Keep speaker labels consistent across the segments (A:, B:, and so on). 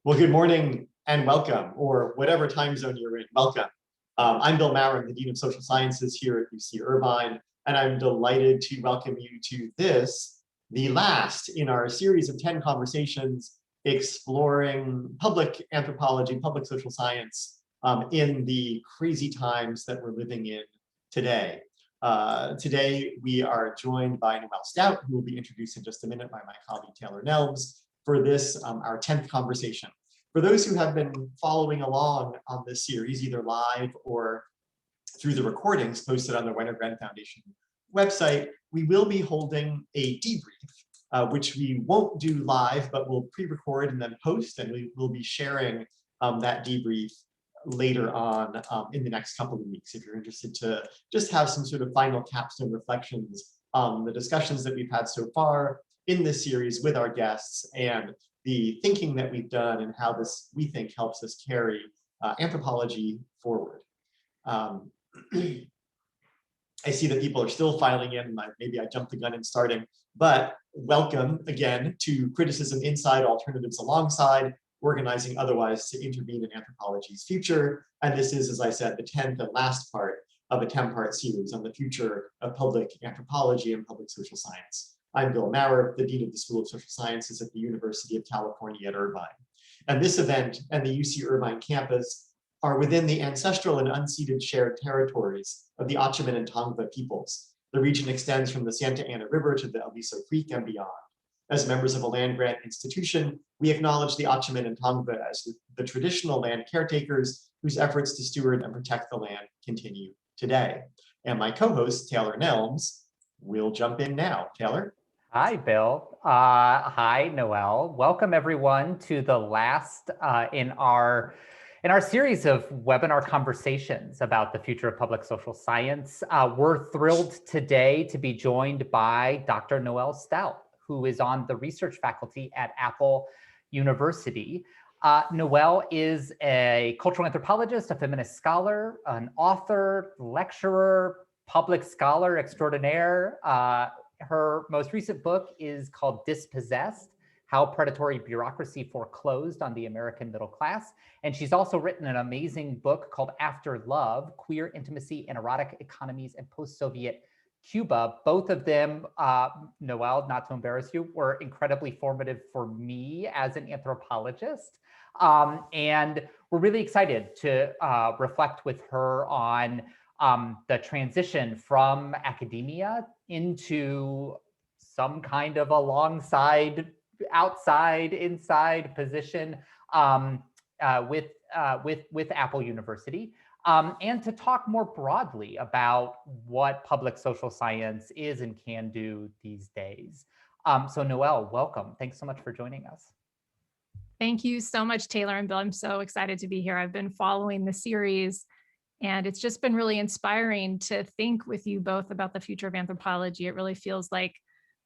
A: Well, good morning and welcome, or whatever time zone you're in, welcome. I'm Bill Maurer, I'm the Dean of Social Sciences here at UC Irvine, and I'm delighted to welcome you to this, the last in our series of 10 conversations exploring public anthropology, public social science in the crazy times that we're living in today. Today, we are joined by Noel Stout, who will be introduced in just a minute by my colleague Taylor Nelms, for this, our 10th conversation. For those who have been following along on this series, either live or through the recordings posted on the Wenner-Gren Foundation website, we will be holding a debrief, which we won't do live, but we'll pre-record and then post, and we will be sharing that debrief later on in the next couple of weeks. If you're interested to just have some sort of final capstone reflections on the discussions that we've had so far in this series with our guests and the thinking that we've done and how this, we think, helps us carry anthropology forward. I see that people are still filing in. Maybe I jumped the gun in starting, but welcome again to Criticism Inside, Alternatives Alongside, Organizing Otherwise to Intervene in Anthropology's Future. And this is, as I said, the 10th and last part of a 10-part series on the future of public anthropology and public social science. I'm Bill Maurer, the Dean of the School of Social Sciences at the University of California at Irvine. And this event and the UC Irvine campus are within the ancestral and unceded shared territories of the Ottoman and Tongva peoples. The region extends from the Santa Ana River to the Aliso Creek and beyond. As members of a land grant institution, we acknowledge the Ottoman and Tongva as the traditional land caretakers whose efforts to steward and protect the land continue today. And my co-host, Taylor Nelms, will jump in now. Taylor?
B: Hi, Bill. Hi, Noelle. Welcome, everyone, to the last in our series of webinar conversations about the future of public social science. We're thrilled today to be joined by Dr. Noel Stout, who is on the research faculty at Apple University. Noelle is a cultural anthropologist, a feminist scholar, an author, lecturer, public scholar extraordinaire. Her most recent book is called Dispossessed: How Predatory Bureaucracy Foreclosed on the American Middle Class. And she's also written an amazing book called After Love: Queer Intimacy in Erotic Economies and Post-Soviet Cuba. Both of them, Noelle, not to embarrass you, were incredibly formative for me as an anthropologist. And we're really excited to reflect with her on the transition from academia into some kind of alongside, outside, inside position with Apple University, and to talk more broadly about what public social science is and can do these days. So Noelle, welcome. Thanks so much for joining us.
C: Thank you so much, Taylor and Bill. I'm so excited to be here. I've been following the series, and it's just been really inspiring to think with you both about the future of anthropology. It really feels like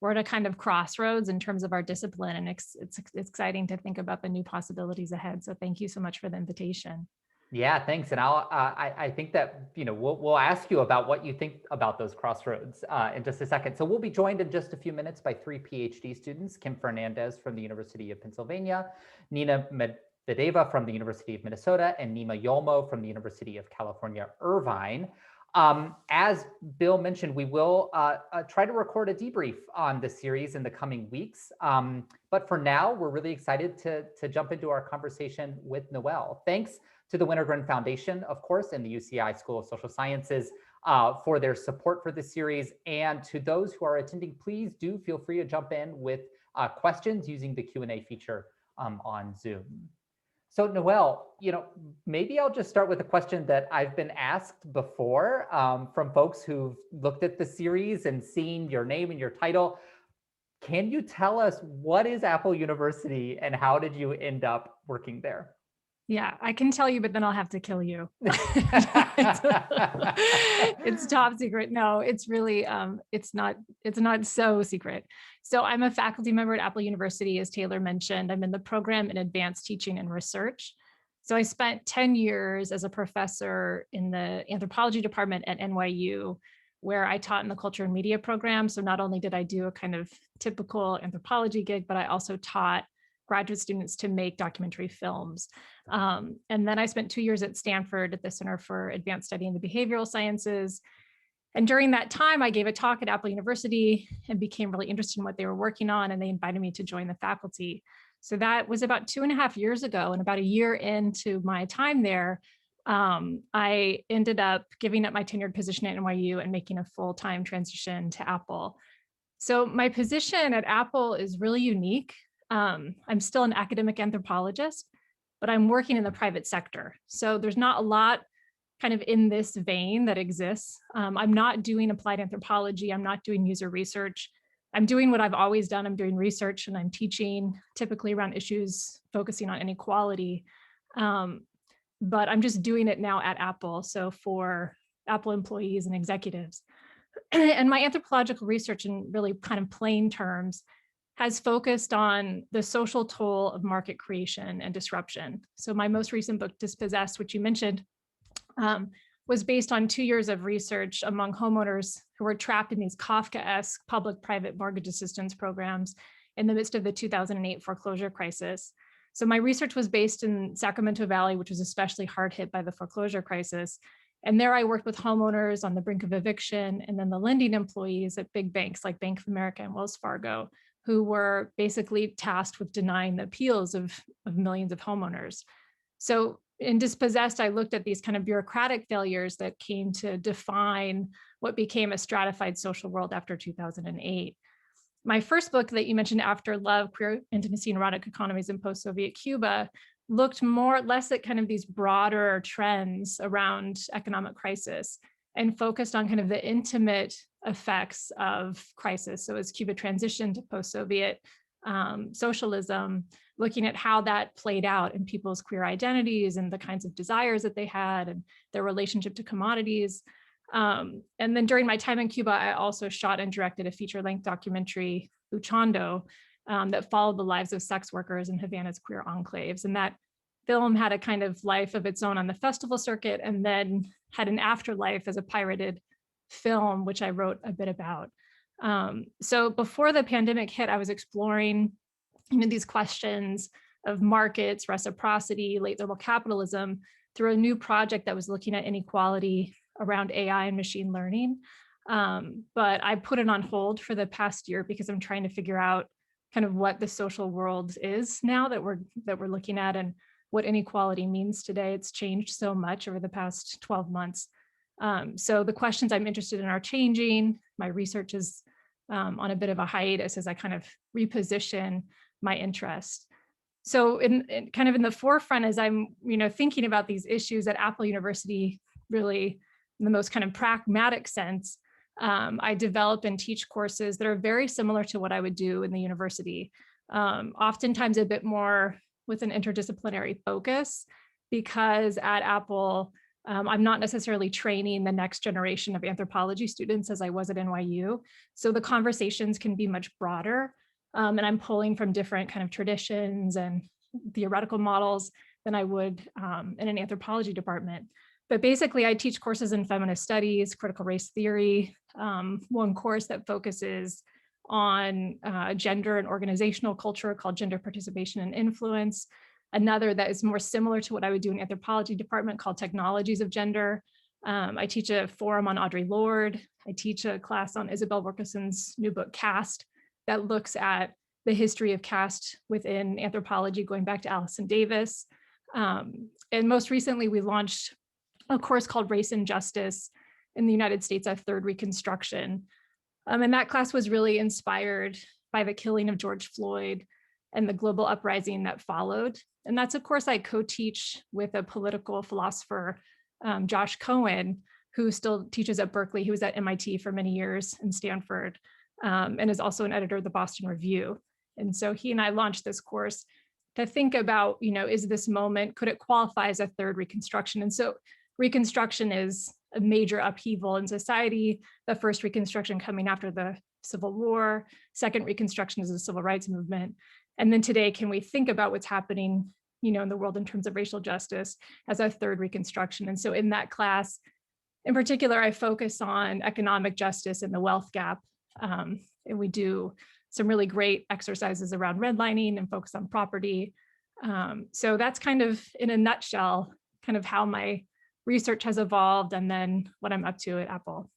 C: we're at a kind of crossroads in terms of our discipline, and it's exciting to think about the new possibilities ahead. So thank you so much for the invitation.
B: Yeah, thanks. And I think that, we'll ask you about what you think about those crossroads in just a second. So we'll be joined in just a few minutes by 3 PhD students: Kim Fernandez from the University of Pennsylvania, Nina Medvedeva from the University of Minnesota, and Nima Yolmo from the University of California, Irvine. As Bill mentioned, we will try to record a debrief on this series in the coming weeks. But for now, we're really excited to jump into our conversation with Noelle. Thanks to the Wenner-Gren Foundation, of course, and the UCI School of Social Sciences for their support for this series. And to those who are attending, please do feel free to jump in with questions using the Q&A feature on Zoom. So Noelle, maybe I'll just start with a question that I've been asked before from folks who've looked at the series and seen your name and your title. Can you tell us what is Apple University and how did you end up working there?
C: Yeah, I can tell you, but then I'll have to kill you. It's top secret. No, it's really, it's not so secret. So I'm a faculty member at Apple University, as Taylor mentioned. I'm in the program in advanced teaching and research. So I spent 10 years as a professor in the anthropology department at NYU, where I taught in the culture and media program. So not only did I do a kind of typical anthropology gig, but I also taught graduate students to make documentary films. And then I spent 2 years at Stanford at the Center for Advanced Study in the Behavioral Sciences. And during that time, I gave a talk at Apple University and became really interested in what they were working on, and they invited me to join the faculty. So that was about 2.5 years ago, and about a year into my time there, I ended up giving up my tenured position at NYU and making a full-time transition to Apple. So my position at Apple is really unique. I'm still an academic anthropologist, but I'm working in the private sector. So there's not a lot kind of in this vein that exists. I'm not doing applied anthropology. I'm not doing user research. I'm doing what I've always done. I'm doing research and I'm teaching typically around issues focusing on inequality. But I'm just doing it now at Apple. So for Apple employees and executives. And my anthropological research, in really kind of plain terms, has focused on the social toll of market creation and disruption. So my most recent book, Dispossessed, which you mentioned, was based on 2 years of research among homeowners who were trapped in these Kafka-esque public-private mortgage assistance programs in the midst of the 2008 foreclosure crisis. So my research was based in Sacramento Valley, which was especially hard hit by the foreclosure crisis. And there I worked with homeowners on the brink of eviction, and then the lending employees at big banks like Bank of America and Wells Fargo, who were basically tasked with denying the appeals of millions of homeowners. So in Dispossessed, I looked at these kind of bureaucratic failures that came to define what became a stratified social world after 2008. My first book that you mentioned, After Love, Queer Intimacy and Erotic Economies in Post-Soviet Cuba, looked more or less at kind of these broader trends around economic crisis and focused on kind of the intimate effects of crisis. So as Cuba transitioned to post-Soviet socialism, looking at how that played out in people's queer identities and the kinds of desires that they had and their relationship to commodities. And then during my time in Cuba, I also shot and directed a feature-length documentary, Luchando, that followed the lives of sex workers in Havana's queer enclaves. And that film had a kind of life of its own on the festival circuit, and then had an afterlife as a pirated film, which I wrote a bit about. So before the pandemic hit, I was exploring these questions of markets, reciprocity, late liberal capitalism through a new project that was looking at inequality around AI and machine learning. But I put it on hold for the past year because I'm trying to figure out kind of what the social world is now that we're looking at, and what inequality means today. It's changed so much over the past 12 months. So the questions I'm interested in are changing. My research is on a bit of a hiatus as I kind of reposition my interest. So in kind of in the forefront, as I'm thinking about these issues at Apple University, really in the most kind of pragmatic sense, I develop and teach courses that are very similar to what I would do in the university, oftentimes a bit more with an interdisciplinary focus, because at Apple, I'm not necessarily training the next generation of anthropology students as I was at NYU. So the conversations can be much broader. And I'm pulling from different kind of traditions and theoretical models than I would in an anthropology department. But basically, I teach courses in feminist studies, critical race theory, one course that focuses on gender and organizational culture called Gender Participation and Influence, another that is more similar to what I would do in anthropology department called Technologies of Gender. I teach a forum on Audre Lorde. I teach a class on Isabel Wilkerson's new book, Caste, that looks at the history of caste within anthropology, going back to Allison Davis. And most recently, we launched a course called Race and Justice in the United States, a Third Reconstruction. And that class was really inspired by the killing of George Floyd and the global uprising that followed. And that's a course I co-teach with a political philosopher, Josh Cohen, who still teaches at Berkeley. He was at MIT for many years and Stanford, and is also an editor of the Boston Review. And so he and I launched this course to think about, is this moment, could it qualify as a third Reconstruction? And so Reconstruction is a major upheaval in society. The first Reconstruction coming after the Civil War. Second Reconstruction is the Civil Rights Movement. And then today, can we think about what's happening, in the world in terms of racial justice as a third Reconstruction? And so in that class, in particular, I focus on economic justice and the wealth gap. And we do some really great exercises around redlining and focus on property. So that's kind of, in a nutshell, kind of how my research has evolved and then what I'm up to at Apple.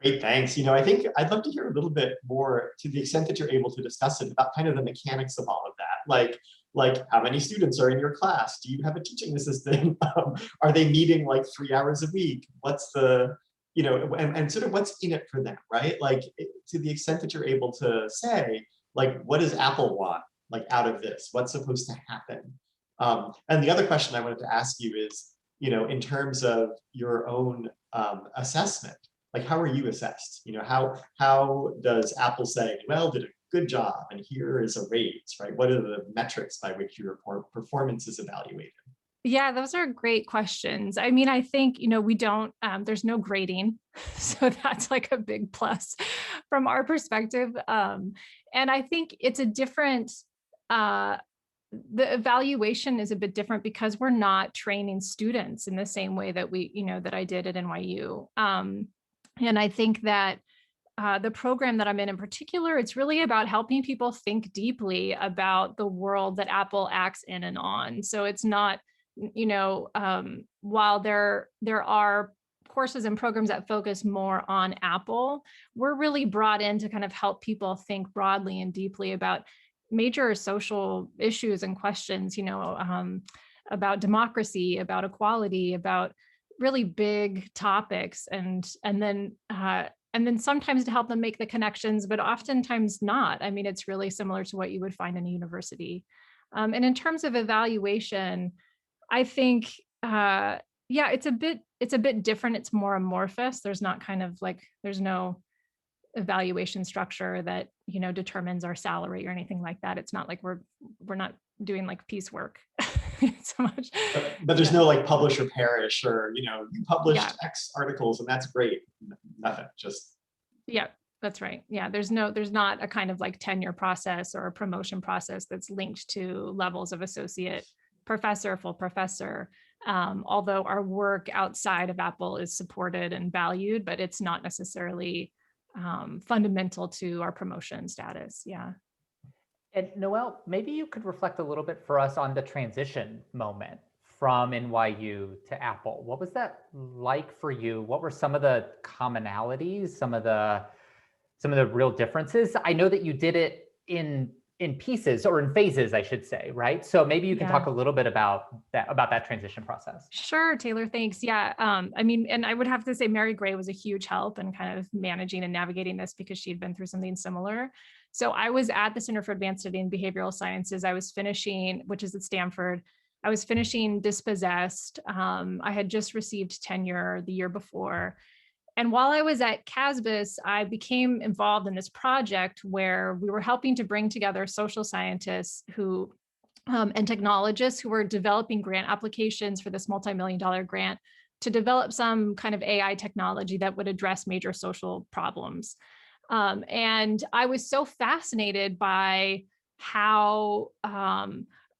A: Great, thanks. I think I'd love to hear a little bit more, to the extent that you're able to discuss it, about kind of the mechanics of all of that. Like how many students are in your class? Do you have a teaching assistant? Are they meeting like 3 hours a week? What's the, and sort of what's in it for them, right? Like to the extent that you're able to say, like, what does Apple want, like out of this? What's supposed to happen? And the other question I wanted to ask you is, in terms of your own assessment, like how are you assessed? How does Apple say, Noelle did a good job and here is a raise, right? What are the metrics by which your performance is evaluated?
C: Yeah, those are great questions. I mean, I think, we don't, there's no grading. So that's like a big plus from our perspective. And I think it's a different, the evaluation is a bit different because we're not training students in the same way that that I did at NYU. And I think that the program that I'm in particular, it's really about helping people think deeply about the world that Apple acts in and on. So it's not, while there are courses and programs that focus more on Apple, we're really brought in to kind of help people think broadly and deeply about major social issues and questions, about democracy, about equality, about really big topics, and then sometimes to help them make the connections, but oftentimes not. I mean, it's really similar to what you would find in a university. And in terms of evaluation, I think, it's a bit different. It's more amorphous. There's not there's no evaluation structure that, determines our salary or anything like that. It's not like we're not doing like piecework so much.
A: But there's no like publish or perish, or, you published X articles and that's great. Nothing, just.
C: Yeah, that's right. Yeah, there's not a kind of like tenure process or a promotion process that's linked to levels of associate professor, full professor. Although our work outside of Apple is supported and valued, but it's not necessarily fundamental to our promotion status. Yeah.
B: And Noelle, maybe you could reflect a little bit for us on the transition moment from NYU to Apple. What was that like for you? What were some of the commonalities, some of the real differences? I know that you did it in pieces, or in phases, I should say, right? So maybe you can talk a little bit about that transition process.
C: Sure, Taylor, thanks. Yeah, I mean, and I would have to say Mary Gray was a huge help in kind of managing and navigating this because she'd been through something similar. So I was at the Center for Advanced Study in Behavioral Sciences. I was finishing, which is at Stanford. I was finishing Dispossessed. I had just received tenure the year before. And while I was at CASBS, I became involved in this project where we were helping to bring together social scientists who and technologists who were developing grant applications for this multi-million-dollar grant to develop some kind of AI technology that would address major social problems. And I was so fascinated by how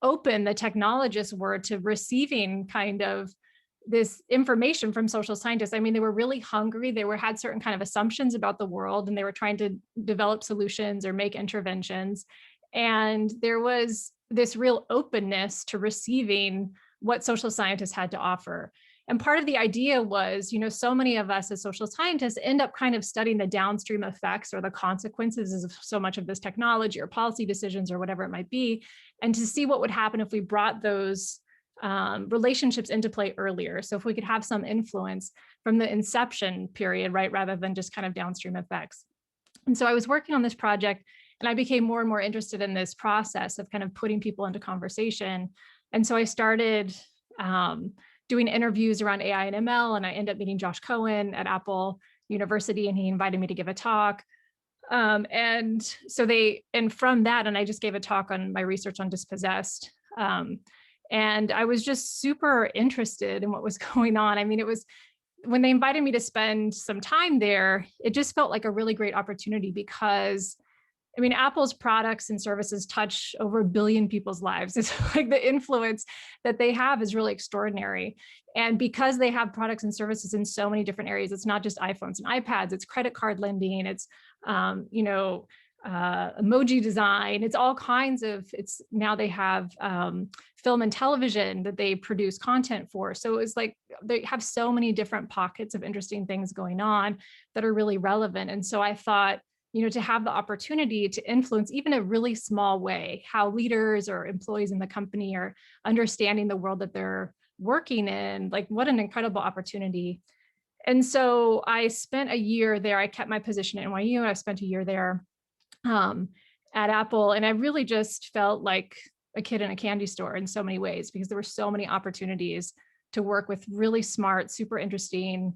C: open the technologists were to receiving kind of this information from social scientists. I mean, they were really hungry. They had certain kind of assumptions about the world, and they were trying to develop solutions or make interventions. And there was this real openness to receiving what social scientists had to offer. And part of the idea was, so many of us as social scientists end up kind of studying the downstream effects or the consequences of so much of this technology or policy decisions or whatever it might be, and to see what would happen if we brought those relationships into play earlier. So if we could have some influence from the inception period, right, rather than just kind of downstream effects. And so I was working on this project, and I became more and more interested in this process of kind of putting people into conversation. And so I started doing interviews around AI and ML, and I ended up meeting Josh Cohen at Apple University, and he invited me to give a talk. And from that, and I just gave a talk on my research on Dispossessed. And I was just super interested in what was going on. I mean, it was, when they invited me to spend some time there, it just felt like a really great opportunity because I mean, Apple's products and services touch over 1 billion people's lives. It's like the influence that they have is really extraordinary. And because they have products and services in so many different areas, it's not just iPhones and iPads, it's credit card lending, it's, emoji design, it's all kinds of, it's now they have film and television that they produce content for. So it's like they have so many different pockets of interesting things going on that are really relevant. And so I thought, to have the opportunity to influence even a really small way, how leaders or employees in the company are understanding the world that they're working in, like what an incredible opportunity. And so I spent a year there. I kept my position at NYU. I spent a year there at Apple. And I really just felt like a kid in a candy store in so many ways, because there were so many opportunities to work with really smart, super interesting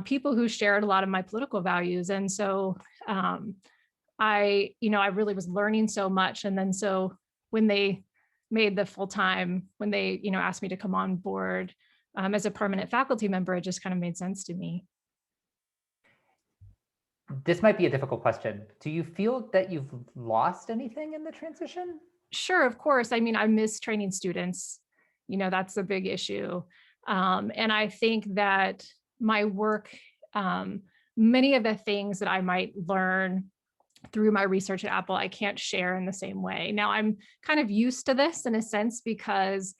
C: people who shared a lot of my political values. And so I really was learning so much. And then so when they made the full-time, when they, asked me to come on board as a permanent faculty member, it just kind of made sense to me.
B: This might be a difficult question. Do you feel that you've lost anything in the transition?
C: Sure, of course. I mean, I miss training students. That's a big issue. And I think that my work, many of the things that I might learn through my research at Apple, I can't share in the same way. Now, I'm kind of used to this in a sense because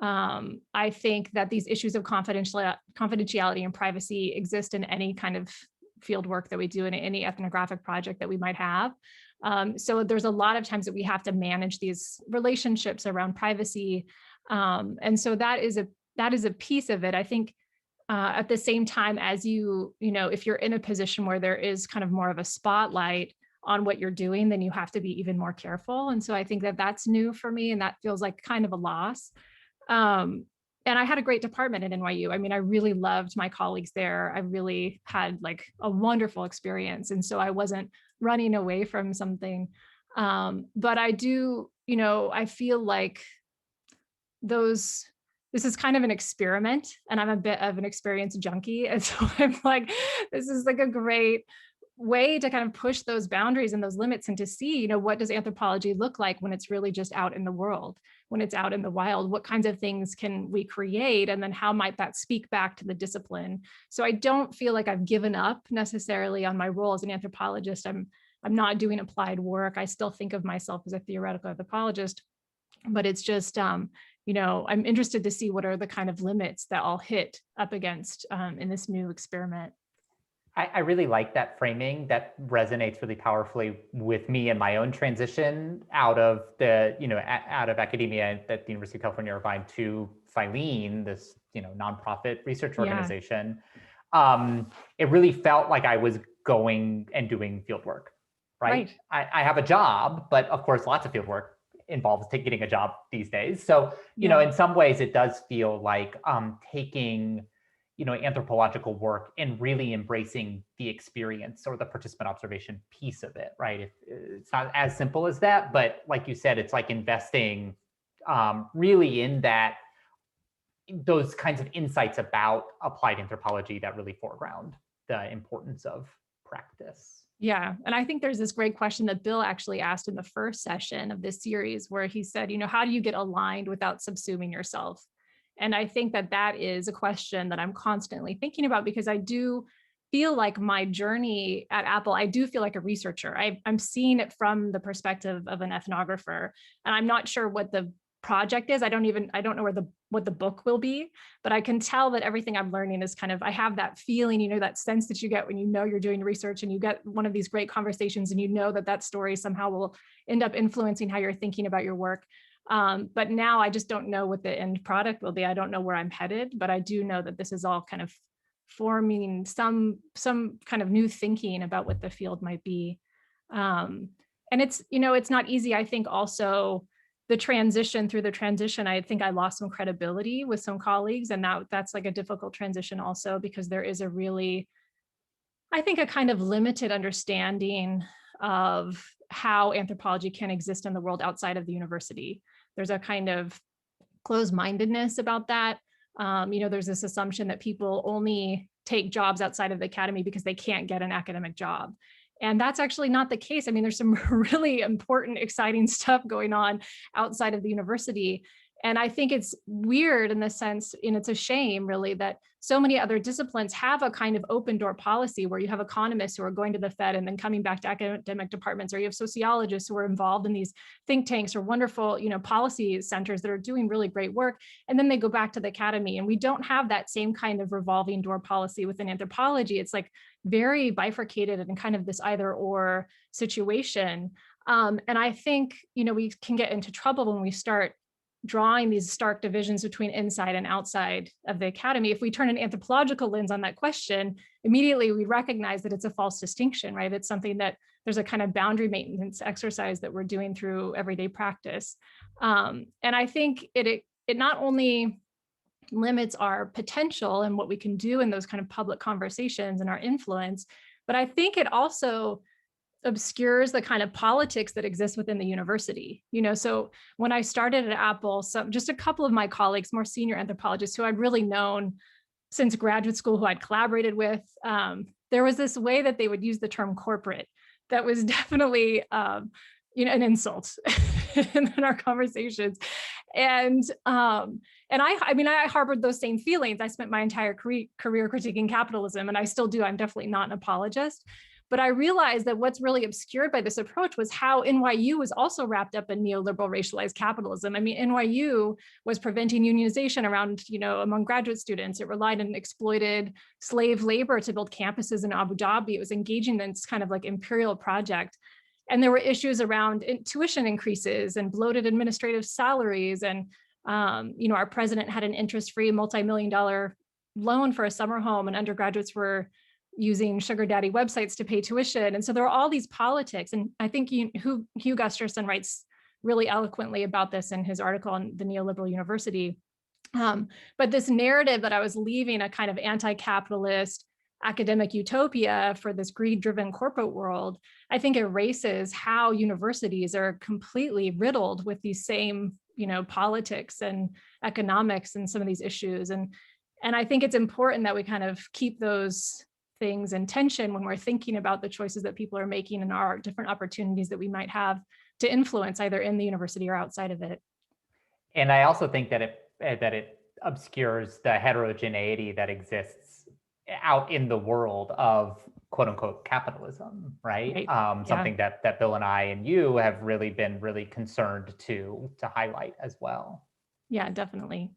C: I think that these issues of confidentiality and privacy exist in any kind of field work that we do, in any ethnographic project that we might have. So there's a lot of times that we have to manage these relationships around privacy. And so that is a piece of it. I think at the same time as if you're in a position where there is kind of more of a spotlight on what you're doing, then you have to be even more careful. And so I think that that's new for me, and that feels like kind of a loss. And I had a great department at NYU. I mean, I really loved my colleagues there. I really had like a wonderful experience. And so I wasn't running away from something. But I do, I feel like this is kind of an experiment, and I'm a bit of an experience junkie. And so I'm like, this is like a great way to kind of push those boundaries and those limits, and to see, what does anthropology look like when it's really just out in the world, when it's out in the wild? What kinds of things can we create? And then how might that speak back to the discipline? So I don't feel like I've given up necessarily on my role as an anthropologist. I'm not doing applied work. I still think of myself as a theoretical anthropologist, but it's just, I'm interested to see what are the kind of limits that I'll hit up against in this new experiment.
B: I really like that framing. That resonates really powerfully with me and my own transition out of out of academia at the University of California, Irvine, to Filene, this nonprofit research organization. Yeah. It really felt like I was going and doing field work, right? I have a job, but of course, lots of field work involves getting a job these days. So, in some ways, it does feel like taking anthropological work and really embracing the experience or the participant observation piece of it, right? It's not as simple as that, but like you said, it's like investing really in those kinds of insights about applied anthropology that really foreground the importance of practice.
C: Yeah. And I think there's this great question that Bill actually asked in the first session of this series, where he said, how do you get aligned without subsuming yourself? And I think that is a question that I'm constantly thinking about, because I do feel like my journey at Apple, I do feel like a researcher. I'm seeing it from the perspective of an ethnographer, and I'm not sure what the project is. I don't know what the book will be, but I can tell that everything I'm learning is kind of, I have that feeling, that sense that you get when you're doing research and you get one of these great conversations, and that story somehow will end up influencing how you're thinking about your work. But now I just don't know what the end product will be. I don't know where I'm headed, but I do know that this is all kind of forming some kind of new thinking about what the field might be. And it's not easy. I think also through the transition, I think I lost some credibility with some colleagues, and that's like a difficult transition also, because there is I think a kind of limited understanding of how anthropology can exist in the world outside of the university. There's a kind of closed-mindedness about that. There's this assumption that people only take jobs outside of the academy because they can't get an academic job. And that's actually not the case. I mean, there's some really important, exciting stuff going on outside of the university. And I think it's weird in the sense, and it's a shame really, that so many other disciplines have a kind of open door policy where you have economists who are going to the Fed and then coming back to academic departments, or you have sociologists who are involved in these think tanks or wonderful, policy centers that are doing really great work. And then they go back to the academy. And we don't have that same kind of revolving door policy within anthropology. It's like very bifurcated and kind of this either or situation. And I think, we can get into trouble when we start drawing these stark divisions between inside and outside of the academy. If we turn an anthropological lens on that question, immediately we recognize that it's a false distinction, right? It's something that there's a kind of boundary maintenance exercise that we're doing through everyday practice. And I think it not only limits our potential and what we can do in those kind of public conversations and our influence, but I think it also obscures the kind of politics that exists within the university. So when I started at Apple, just a couple of my colleagues, more senior anthropologists who I'd really known since graduate school, who I'd collaborated with, there was this way that they would use the term corporate that was definitely an insult in our conversations. And I harbored those same feelings. I spent my entire career critiquing capitalism, and I still do. I'm definitely not an apologist. But I realized that what's really obscured by this approach was how NYU was also wrapped up in neoliberal racialized capitalism. I mean, NYU was preventing unionization around, among graduate students. It relied on exploited slave labor to build campuses in Abu Dhabi. It was engaging in this kind of like imperial project. And there were issues around tuition increases and bloated administrative salaries. And, our president had an interest-free multi-million-dollar loan for a summer home, and undergraduates were using sugar daddy websites to pay tuition. And so there are all these politics. And I think Hugh Gusterson writes really eloquently about this in his article on the neoliberal university. But this narrative that I was leaving a kind of anti-capitalist academic utopia for this greed-driven corporate world, I think erases how universities are completely riddled with these same, politics and economics and some of these issues. And I think it's important that we kind of keep those things in tension when we're thinking about the choices that people are making and our different opportunities that we might have to influence either in the university or outside of it.
B: And I also think that it obscures the heterogeneity that exists out in the world of quote unquote capitalism, right? Something that Bill and I and you have really been really concerned to highlight as well.
C: Yeah, definitely.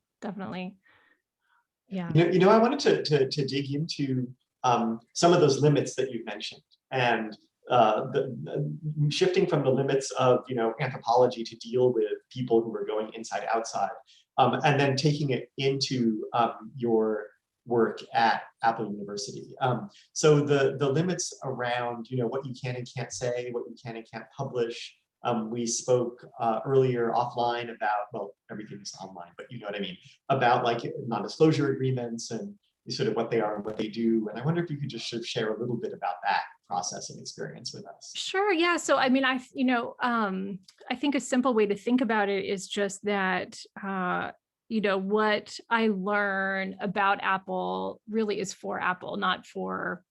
C: Yeah.
A: I wanted to dig into some of those limits that you mentioned, and shifting from the limits of anthropology to deal with people who are going inside outside, and then taking it into your work at Apple University. So the limits around what you can and can't say, what you can and can't publish. We spoke earlier offline about, well, everything's online, but you know what I mean, about like non-disclosure agreements and sort of what they are and what they do. And I wonder if you could just sort of share a little bit about that process and experience with us.
C: Sure. Yeah. So, I mean, I think a simple way to think about it is just that, what I learn about Apple really is for Apple, not for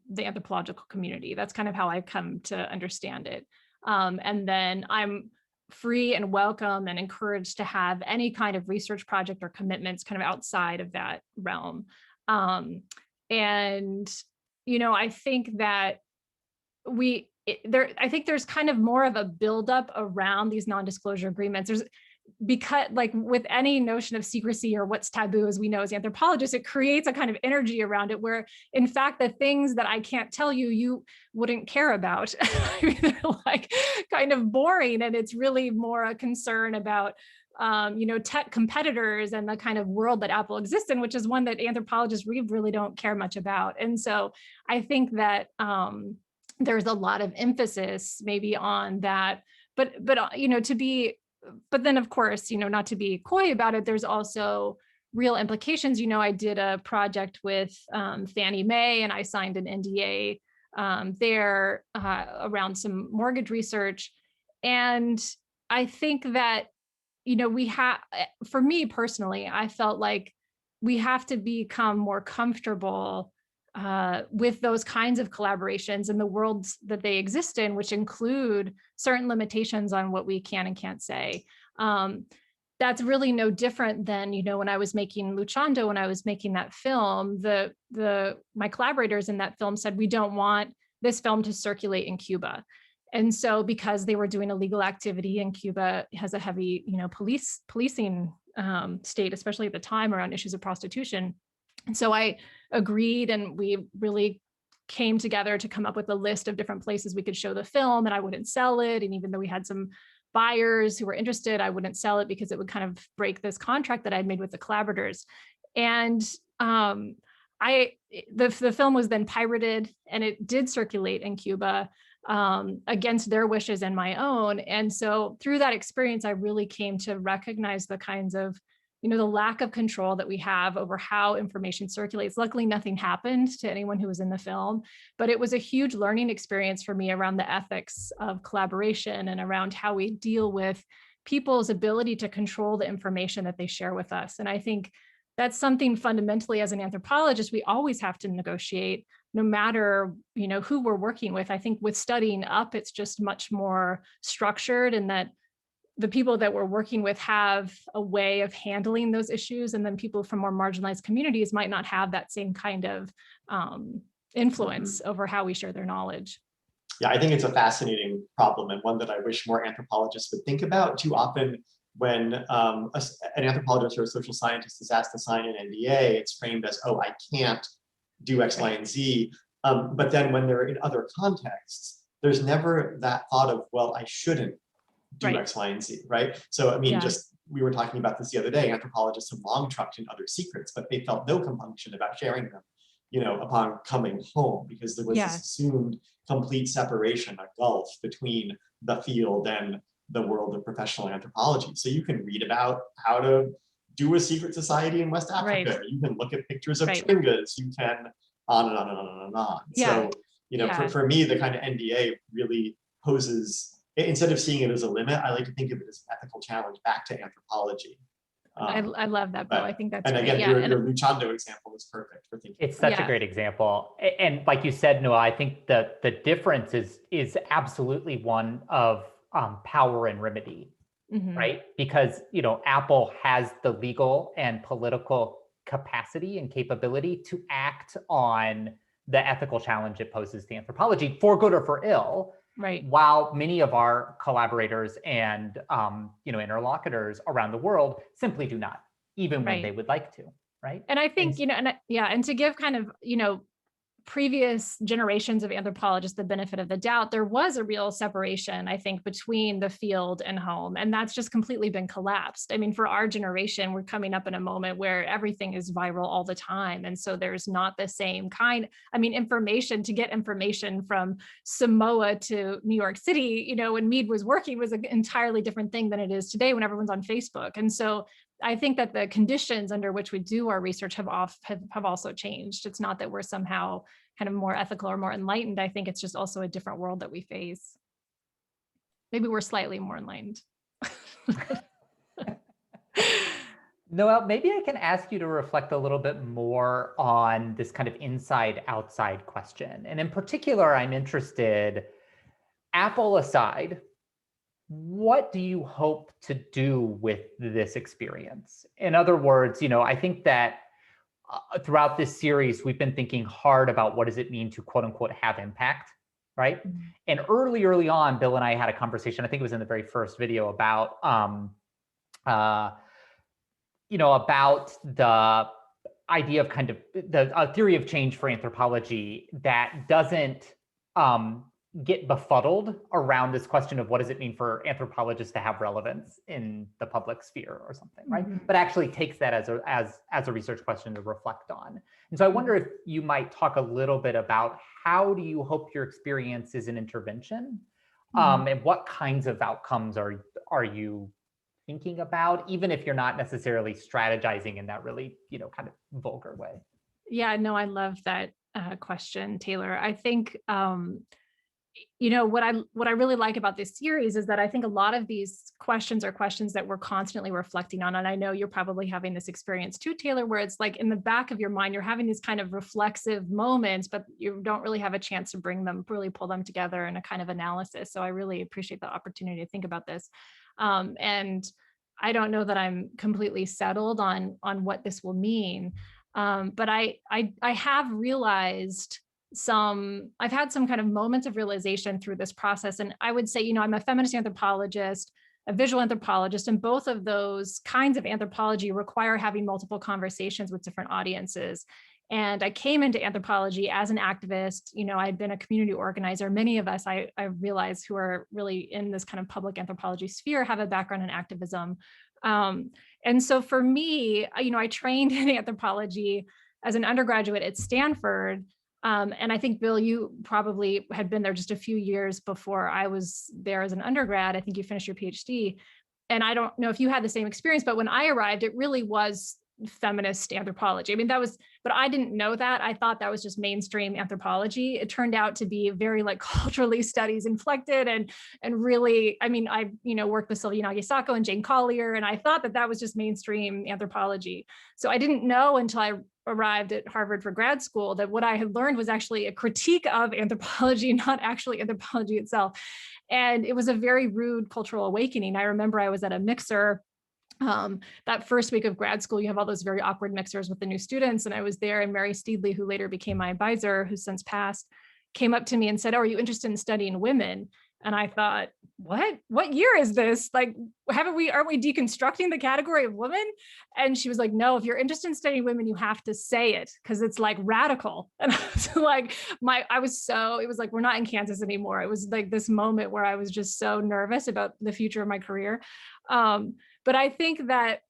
C: the anthropological community. That's kind of how I've come to understand it. And then I'm free and welcome and encouraged to have any kind of research project or commitments kind of outside of that realm. I think that I think there's kind of more of a buildup around these non-disclosure agreements. Because like with any notion of secrecy or what's taboo, as we know as anthropologists, it creates a kind of energy around it where, in fact, the things that I can't tell you, you wouldn't care about. I mean, they're like kind of boring, and it's really more a concern about tech competitors and the kind of world that Apple exists in, which is one that anthropologists really don't care much about. And so I think that there's a lot of emphasis maybe on that, but then of course, not to be coy about it, there's also real implications. I did a project with Fannie Mae, and I signed an NDA there around some mortgage research. And I think that, for me personally, I felt like we have to become more comfortable with those kinds of collaborations and the worlds that they exist in, which include certain limitations on what we can and can't say. That's really no different than, when I was making Luchando, when I was making that film, my collaborators in that film said, we don't want this film to circulate in Cuba. And so because they were doing illegal activity, and Cuba has a heavy, policing state, especially at the time, around issues of prostitution. And so I agreed, and we really came together to come up with a list of different places we could show the film, and I wouldn't sell it. And even though we had some buyers who were interested, I wouldn't sell it because it would kind of break this contract that I'd made with the collaborators. And the film was then pirated, and it did circulate in Cuba against their wishes and my own. And so through that experience, I really came to recognize the kinds of, the lack of control that we have over how information circulates. Luckily, nothing happened to anyone who was in the film, but it was a huge learning experience for me around the ethics of collaboration and around how we deal with people's ability to control the information that they share with us. And I think that's something fundamentally as an anthropologist, we always have to negotiate, no matter, who we're working with. I think with studying up, it's just much more structured, and that the people that we're working with have a way of handling those issues. And then people from more marginalized communities might not have that same kind of influence over how we share their knowledge.
A: Yeah, I think it's a fascinating problem, and one that I wish more anthropologists would think about. Too often when an anthropologist or a social scientist is asked to sign an NDA, it's framed as, oh, I can't do X, Y, and Z. But then when they're in other contexts, there's never that thought of, well, I shouldn't do X, Y, and Z, right? So, I mean, we were talking about this the other day. Anthropologists have long trucked in other secrets, but they felt no compunction about sharing them, upon coming home, because there was this assumed complete separation, a gulf between the field and the world of professional anthropology. So you can read about how to do a secret society in West Africa. Right. You can look at pictures of tringas. You can on and on and on and on. Yeah. So, for me, the kind of NDA really poses, instead of seeing it as a limit, I like to think of it as an ethical challenge back to anthropology.
C: I love that, Bill. I think that's
A: great. Again, your Luchando example is perfect for thinking.
B: It's such a great example. And like you said, Noelle, I think that the difference is absolutely one of power and remedy, right? Because, Apple has the legal and political capacity and capability to act on the ethical challenge it poses to anthropology, for good or for ill. Right. While many of our collaborators and interlocutors around the world simply do not, even when they would like to, right?
C: And I think, and to give kind of, previous generations of anthropologists the benefit of the doubt, there was a real separation, I think, between the field and home, and that's just completely been collapsed. I mean, for our generation, we're coming up in a moment where everything is viral all the time, and so there's not the same kind. I mean, to get information from Samoa to New York City, when Mead was working, was an entirely different thing than it is today when everyone's on Facebook. And so I think that the conditions under which we do our research have also changed. It's not that we're somehow kind of more ethical or more enlightened. I think it's just also a different world that we face. Maybe we're slightly more enlightened.
B: Noelle, maybe I can ask you to reflect a little bit more on this kind of inside-outside question. And in particular, I'm interested, Apple aside, what do you hope to do with this experience? In other words, I think that throughout this series, we've been thinking hard about what does it mean to quote unquote have impact, right? Mm-hmm. And early on, Bill and I had a conversation, I think it was in the very first video, about, about the idea of kind of the theory of change for anthropology that doesn't get befuddled around this question of what does it mean for anthropologists to have relevance in the public sphere or something, right? Mm-hmm. But actually takes that as a research question to reflect on. And so I wonder if you might talk a little bit about how do you hope your experience is an intervention, and what kinds of outcomes are you thinking about, even if you're not necessarily strategizing in that really, kind of vulgar way.
C: Yeah, no, I love that question, Taylor. I think what I really like about this series is that I think a lot of these questions are questions that we're constantly reflecting on. And I know you're probably having this experience too, Taylor, where it's like in the back of your mind, you're having these kind of reflexive moments, but you don't really have a chance to really pull them together in a kind of analysis. So I really appreciate the opportunity to think about this. And I don't know that I'm completely settled on what this will mean. But I have realized I've had some kind of moments of realization through this process. And I would say, I'm a feminist anthropologist, a visual anthropologist, and both of those kinds of anthropology require having multiple conversations with different audiences. And I came into anthropology as an activist. I'd been a community organizer. Many of us, I realize, who are really in this kind of public anthropology sphere have a background in activism. And so for me, I trained in anthropology as an undergraduate at Stanford. And I think, Bill, you probably had been there just a few years before I was there as an undergrad. I think you finished your PhD. And I don't know if you had the same experience, but when I arrived, it really was feminist anthropology. I mean, but I didn't know that. I thought that was just mainstream anthropology. It turned out to be very like culturally studies inflected and really, I mean, I worked with Sylvia Nagisako and Jane Collier, and I thought that was just mainstream anthropology. So I didn't know until I arrived at Harvard for grad school that what I had learned was actually a critique of anthropology, not actually anthropology itself. And it was a very rude cultural awakening. I remember I was at a mixer that first week of grad school. You have all those very awkward mixers with the new students. And I was there, and Mary Steedley, who later became my advisor, who's since passed, came up to me and said, "Oh, are you interested in studying women?" And I thought, what year is this? Like, aren't we deconstructing the category of women? And she was like, "No, if you're interested in studying women, you have to say it, because it's like radical." And I was like, it was like, we're not in Kansas anymore. It was like this moment where I was just so nervous about the future of my career. But I think that,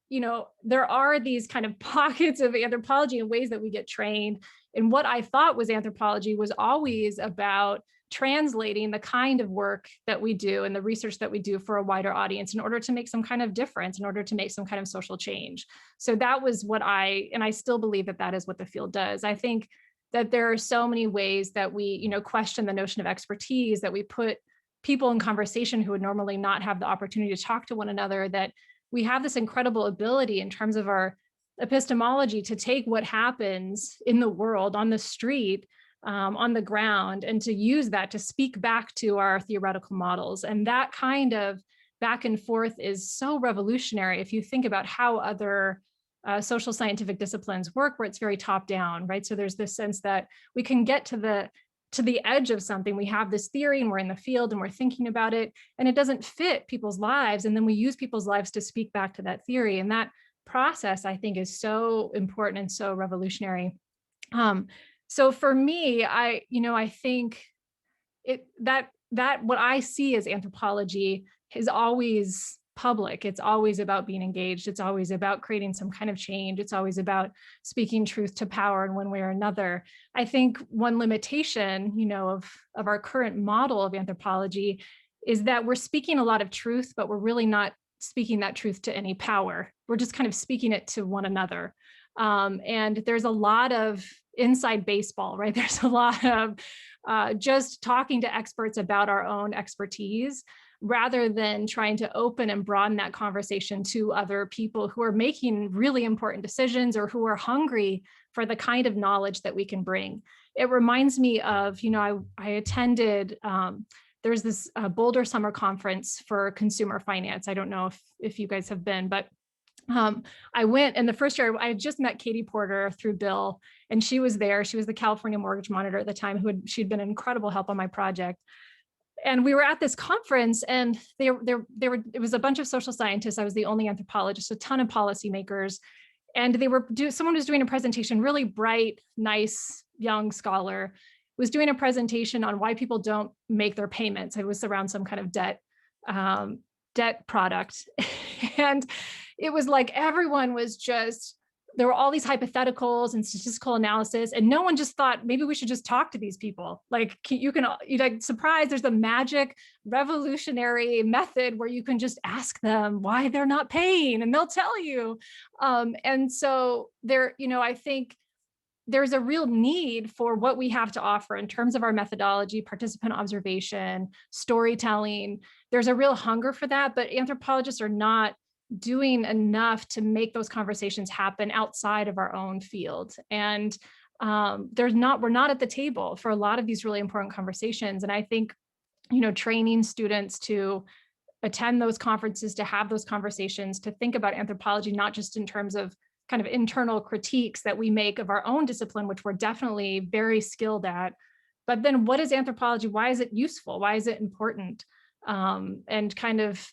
C: there are these kind of pockets of anthropology and ways that we get trained. And what I thought was anthropology was always about translating the kind of work that we do and the research that we do for a wider audience in order to make some kind of difference, in order to make some kind of social change. So that was and I still believe that is what the field does. I think that there are so many ways that we, question the notion of expertise, that we put people in conversation who would normally not have the opportunity to talk to one another, that we have this incredible ability in terms of our epistemology to take what happens in the world, on the street, on the ground, and to use that to speak back to our theoretical models. And that kind of back and forth is so revolutionary if you think about how other social scientific disciplines work, where it's very top down, right? So there's this sense that we can get to the edge of something. We have this theory and we're in the field and we're thinking about it, and it doesn't fit people's lives. And then we use people's lives to speak back to that theory. And that process, I think, is so important and so revolutionary. So for me, I think that what I see as anthropology is always public. It's always about being engaged. It's always about creating some kind of change. It's always about speaking truth to power in one way or another. I think one limitation, of our current model of anthropology is that we're speaking a lot of truth, but we're really not speaking that truth to any power. We're just kind of speaking it to one another. And there's a lot of inside baseball, right? There's a lot of just talking to experts about our own expertise, rather than trying to open and broaden that conversation to other people who are making really important decisions or who are hungry for the kind of knowledge that we can bring. It reminds me of, I attended, there's this Boulder Summer Conference for Consumer Finance. I don't know if you guys have been, but I went, and the first year I had just met Katie Porter through Bill, and she was there. She was the California mortgage monitor at the time, she'd been an incredible help on my project. And we were at this conference, and it was a bunch of social scientists. I was the only anthropologist, a ton of policymakers. And someone was doing a presentation, really bright, nice, young scholar, was doing a presentation on why people don't make their payments. It was around some kind of debt product. And it was like everyone was just, there were all these hypotheticals and statistical analysis, and no one just thought, maybe we should just talk to these people. Like, you like, surprise, there's the magic revolutionary method where you can just ask them why they're not paying, and they'll tell you. And so there, I think there's a real need for what we have to offer in terms of our methodology, participant observation, storytelling. There's a real hunger for that, but anthropologists are not doing enough to make those conversations happen outside of our own field. And we're not at the table for a lot of these really important conversations. And I think, training students to attend those conferences, to have those conversations, to think about anthropology, not just in terms of kind of internal critiques that we make of our own discipline, which we're definitely very skilled at, but then what is anthropology? Why is it useful? Why is it important? And kind of,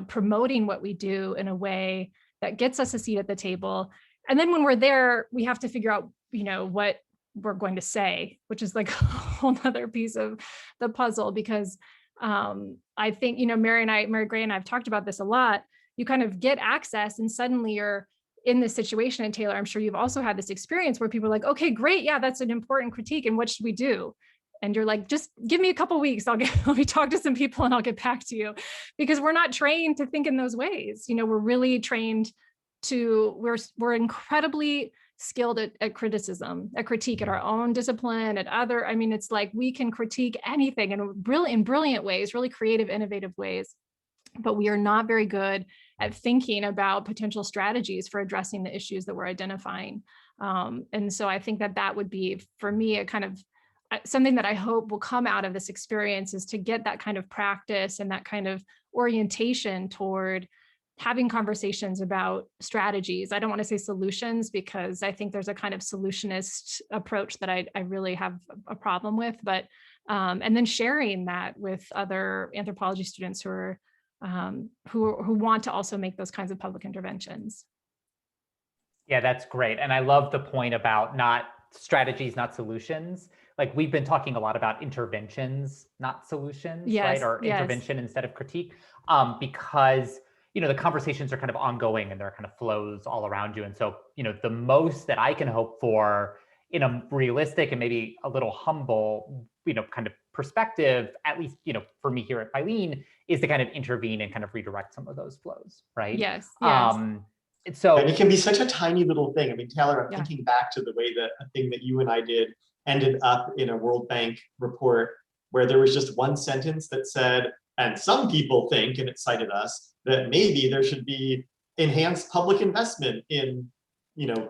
C: promoting what we do in a way that gets us a seat at the table. And then when we're there, we have to figure out, what we're going to say, which is like a whole other piece of the puzzle, because I think, Mary Gray and I have talked about this a lot. You kind of get access and suddenly you're in this situation. And Taylor, I'm sure you've also had this experience where people are like, okay, great. Yeah, that's an important critique. And what should we do? And you're like, just give me a couple of weeks. Let me talk to some people and I'll get back to you, because we're not trained to think in those ways. We're really trained we're incredibly skilled at criticism, at critique, at our own discipline, at other, it's like we can critique anything in brilliant ways, really creative, innovative ways, but we are not very good at thinking about potential strategies for addressing the issues that we're identifying. And so I think that would be, for me, a kind of something that I hope will come out of this experience, is to get that kind of practice and that kind of orientation toward having conversations about strategies. I don't want to say solutions, because I think there's a kind of solutionist approach that I really have a problem with, but and then sharing that with other anthropology students who want to also make those kinds of public interventions.
B: Yeah, that's great. And I love the point about not strategies, not solutions. Like, we've been talking a lot about interventions, not solutions,
C: yes,
B: right? Or
C: yes.
B: intervention instead of critique, because the conversations are kind of ongoing and there are kind of flows all around you. And so, the most that I can hope for in a realistic and maybe a little humble, kind of perspective, at least, for me here at Filene, is to kind of intervene and kind of redirect some of those flows, right?
C: Yes.
A: So, and it can be such a tiny little thing. Taylor, I'm thinking back to the way that a thing that you and I did ended up in a World Bank report, where there was just one sentence that said, and some people think, and it cited us, that maybe there should be enhanced public investment in,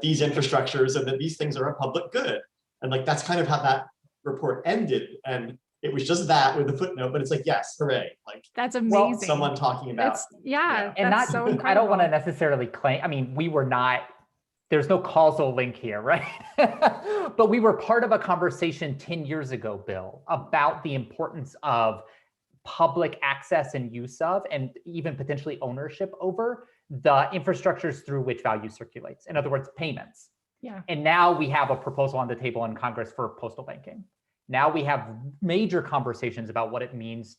A: these infrastructures, and that these things are a public good. And like, that's kind of how that report ended. And it was just that with a footnote, but it's like, yes, hooray. Like,
C: that's amazing.
A: Someone talking about.
C: And that's so incredible.
B: I don't want to necessarily claim, we were not, there's no causal link here, right? But we were part of a conversation 10 years ago, Bill, about the importance of public access and use of, and even potentially ownership over, the infrastructures through which value circulates. In other words, payments.
C: Yeah.
B: And now we have a proposal on the table in Congress for postal banking. Now we have major conversations about what it means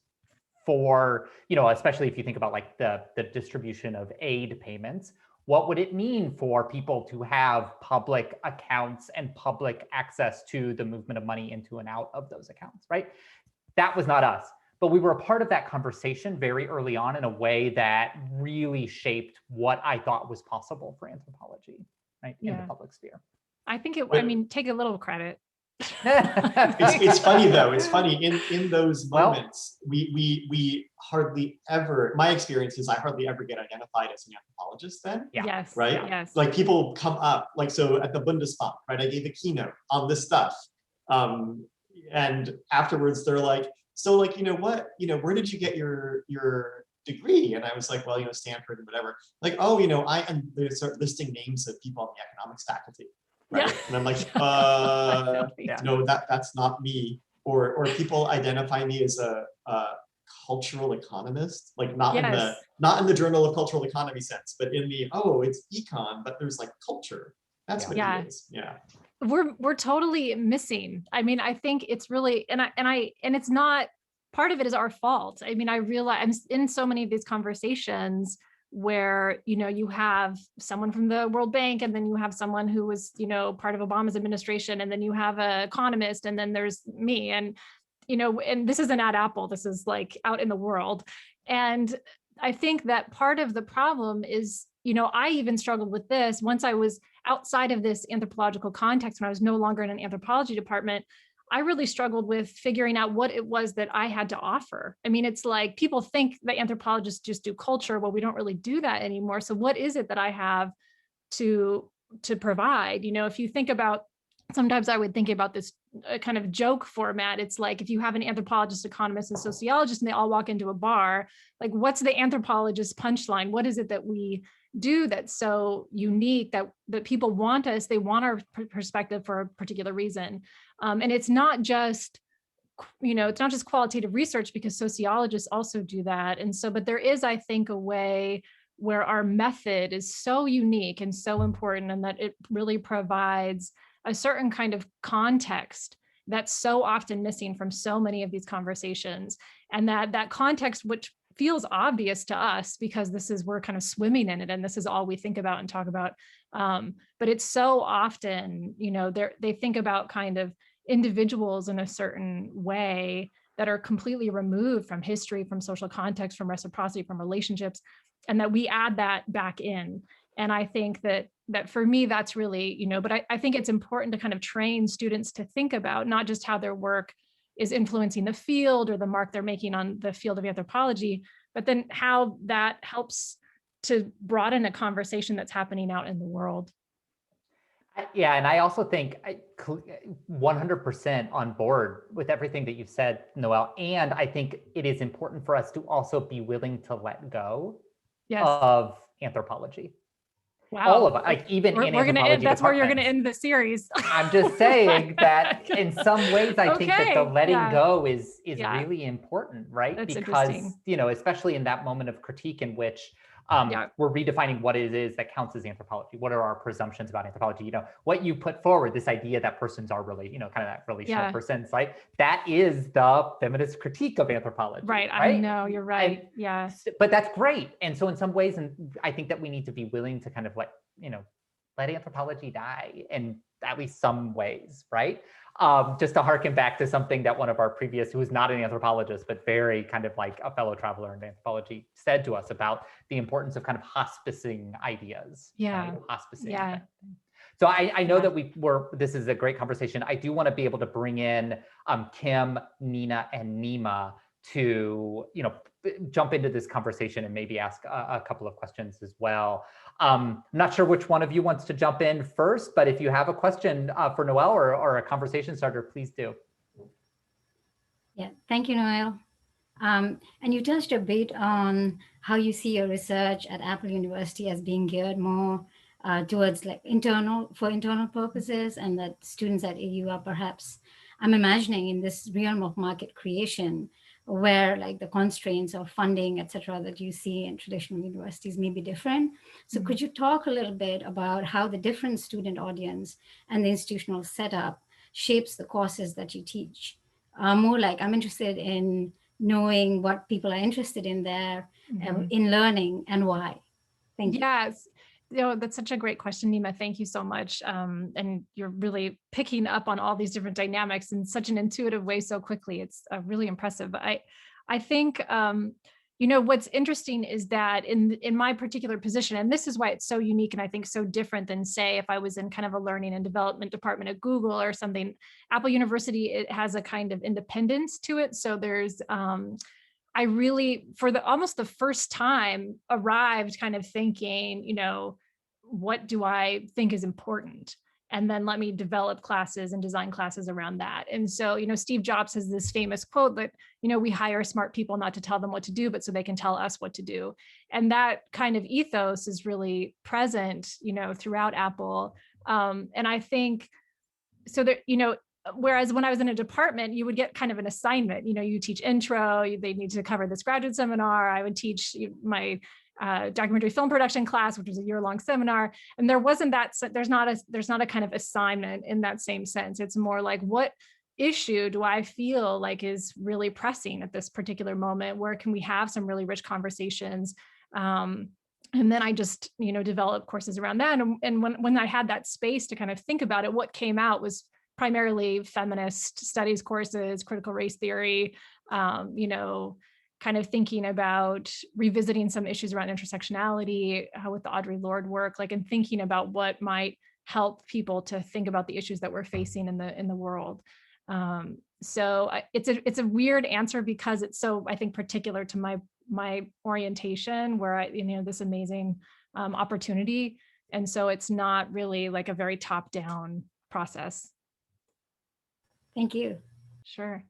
B: for, especially if you think about like the distribution of aid payments, what would it mean for people to have public accounts and public access to the movement of money into and out of those accounts, right? That was not us, but we were a part of that conversation very early on in a way that really shaped what I thought was possible for anthropology, right, in the public sphere.
C: I think take a little credit.
A: It's funny though. It's funny in those moments, we hardly ever. My experience is I hardly ever get identified as an anthropologist. Then,
C: yes,
A: right,
C: yes.
A: Like, people come up, like, so at the Bundesbank, right? I gave a keynote on this stuff, and afterwards they're like, so, like, what, where did you get your degree? And I was like, well, Stanford and whatever. Like, oh, and they start listing names of people on the economics faculty. Right. Yeah. And I'm like, no, that's not me. Or people identify me as a cultural economist, like not in the Journal of Cultural Economy sense, but in the, it's econ, but there's like culture. That's what it is. Yeah.
C: We're totally missing. I think it's really, and it's not, part of it is our fault. I realize I'm in so many of these conversations where, you have someone from the World Bank, and then you have someone who was, part of Obama's administration, and then you have an economist, and then there's me, and, and this isn't at Apple, this is like out in the world. And I think that part of the problem is, I even struggled with this once I was outside of this anthropological context, when I was no longer in an anthropology department, I really struggled with figuring out what it was that I had to offer. I mean, it's like people think that anthropologists just do culture. Well, we don't really do that anymore. So what is it that I have to provide? If you think about, sometimes I would think about this kind of joke format. It's like if you have an anthropologist, economist, and sociologist, and they all walk into a bar, like what's the anthropologist punchline? What is it that we do that's so unique that people want us? They want our perspective for a particular reason. And it's not just, it's not just qualitative research, because sociologists also do that. And so, but there is, I think, a way where our method is so unique and so important, and that it really provides a certain kind of context that's so often missing from so many of these conversations. And that context, which feels obvious to us because we're kind of swimming in it and this is all we think about and talk about. But it's so often, they think about kind of individuals in a certain way that are completely removed from history, from social context, from reciprocity, from relationships, and that we add that back in. And I think that for me, that's really, but I think it's important to kind of train students to think about not just how their work is influencing the field or the mark they're making on the field of anthropology, but then how that helps to broaden a conversation that's happening out in the world.
B: Yeah, and I also think 100% on board with everything that you've said, Noelle. And I think it is important for us to also be willing to let go of anthropology.
C: Wow.
B: All of it, like even in anthropology.
C: That's where you're going to end the series.
B: I'm just saying that in some ways, I think that the letting go is really important, right?
C: That's
B: because, especially in that moment of critique in which we're redefining what it is that counts as anthropology. What are our presumptions about anthropology? What you put forward, this idea that persons are really, kind of that relational persons, right? That is the feminist critique of anthropology.
C: Right. I know, you're right.
B: But that's great. And so in some ways, and I think that we need to be willing to kind of let anthropology die in at least some ways, right? Just to harken back to something that one of our previous, who is not an anthropologist, but very kind of like a fellow traveler in anthropology, said to us about the importance of kind of hospicing ideas. Right? Hospicing. So I know that this is a great conversation. I do want to be able to bring in Kim, Nina, and Nima to, jump into this conversation and maybe ask a couple of questions as well. I'm not sure which one of you wants to jump in first, but if you have a question for Noelle or a conversation starter, please do.
D: Yeah, thank you, Noelle. And you touched a bit on how you see your research at Apple University as being geared more towards like internal purposes, and that students at AU are perhaps, I'm imagining, in this realm of market creation, where like the constraints of funding, et cetera, that you see in traditional universities may be different. So could you talk a little bit about how the different student audience and the institutional setup shapes the courses that you teach? More like, I'm interested in knowing what people are interested in there, in learning, and why. Thank you.
C: Yes. That's such a great question, Nima. Thank you so much. And you're really picking up on all these different dynamics in such an intuitive way so quickly. It's really impressive. I think, what's interesting is that in my particular position, and this is why it's so unique and I think so different than, say, if I was in kind of a learning and development department at Google or something. Apple University, it has a kind of independence to it. So there's, I really, for almost the first time, arrived kind of thinking, what do I think is important? And then let me develop classes and design classes around that. And so, Steve Jobs has this famous quote that, we hire smart people not to tell them what to do, but so they can tell us what to do. And that kind of ethos is really present, throughout Apple. And I think, so that, whereas when I was in a department, you would get kind of an assignment, you teach intro, they need to cover this graduate seminar. I would teach my documentary film production class, which was a year-long seminar. And there wasn't that, there's not a kind of assignment in that same sense. It's more like, what issue do I feel like is really pressing at this particular moment? Where can we have some really rich conversations? And then I just, develop courses around that. And when I had that space to kind of think about it, what came out was primarily feminist studies courses, critical race theory, kind of thinking about revisiting some issues around intersectionality with the Audre Lorde work, and thinking about what might help people to think about the issues that we're facing in the world. So it's a weird answer because it's so, I think, particular to my orientation, where I, this amazing opportunity. And so it's not really like a very top-down process.
D: Thank you.
C: Sure.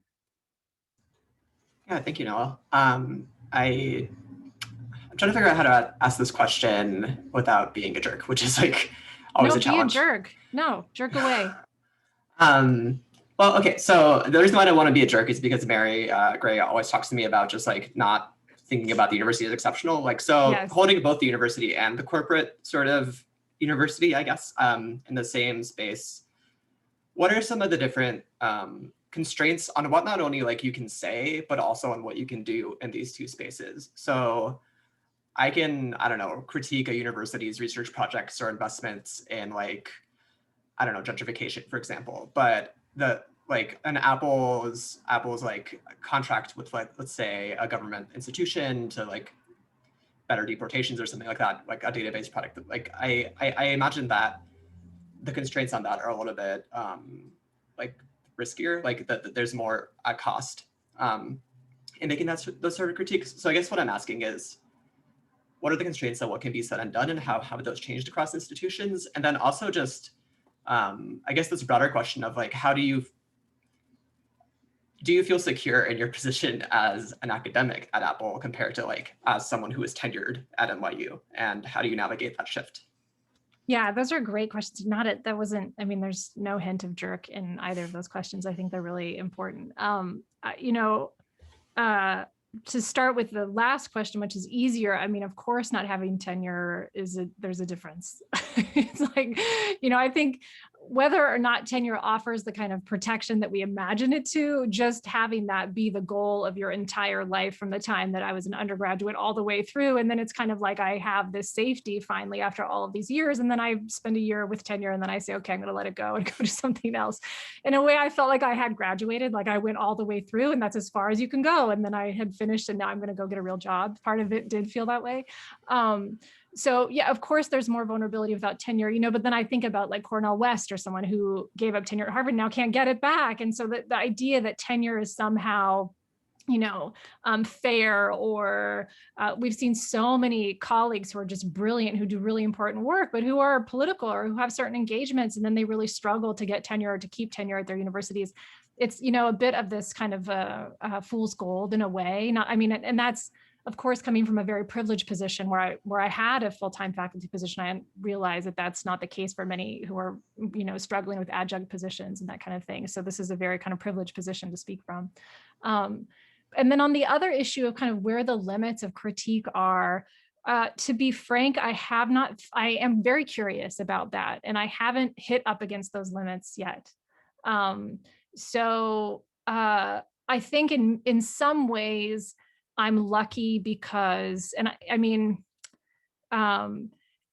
E: Yeah, thank you, Noelle. I'm trying to figure out how to ask this question without being a jerk, which is like always a challenge.
C: Be a jerk. No, jerk away.
E: Well, okay, so the reason why I don't want to be a jerk is because Mary Gray always talks to me about just like not thinking about the university as exceptional. Like, so
C: Yes.
E: holding both the university and the corporate sort of university, I guess, in the same space, what are some of the different constraints on what not only like you can say, but also on what you can do in these two spaces? So I can, I don't know, critique a university's research projects or investments in like, I don't know, gentrification, for example, but an Apple's like contract with, like, let's say a government institution to like better deportations or something like that, like a database product. Like I imagine that the constraints on that are a little bit like riskier, like that there's more at cost in making those sort of critiques. So I guess what I'm asking is, what are the constraints on what can be said and done, and how have those changed across institutions? And then also just, I guess this broader question of like, how do you feel secure in your position as an academic at Apple compared to like as someone who is tenured at NYU, and how do you navigate that shift?
C: Yeah, those are great questions. There's no hint of jerk in either of those questions. I think they're really important. To start with the last question, which is easier. I mean, of course, not having tenure there's a difference. It's like, I think whether or not tenure offers the kind of protection that we imagine it to, just having that be the goal of your entire life from the time that I was an undergraduate all the way through. And then it's kind of like I have this safety finally after all of these years. And then I spend a year with tenure and then I say, okay, I'm going to let it go and go to something else. In a way, I felt like I had graduated, like I went all the way through and that's as far as you can go. And then I had finished and now I'm going to go get a real job. Part of it did feel that way. So yeah, of course, there's more vulnerability without tenure, but then I think about like Cornel West or someone who gave up tenure at Harvard now can't get it back. And so the idea that tenure is somehow, fair, or we've seen so many colleagues who are just brilliant, who do really important work, but who are political or who have certain engagements, and then they really struggle to get tenure or to keep tenure at their universities. It's, a bit of this kind of a fool's gold in a way. And that's, of course, coming from a very privileged position where I had a full-time faculty position. I realized that that's not the case for many who are, struggling with adjunct positions and that kind of thing. So this is a very kind of privileged position to speak from. And then on the other issue of kind of where the limits of critique are, to be frank, I am very curious about that. And I haven't hit up against those limits yet. So I think in some ways, I'm lucky because,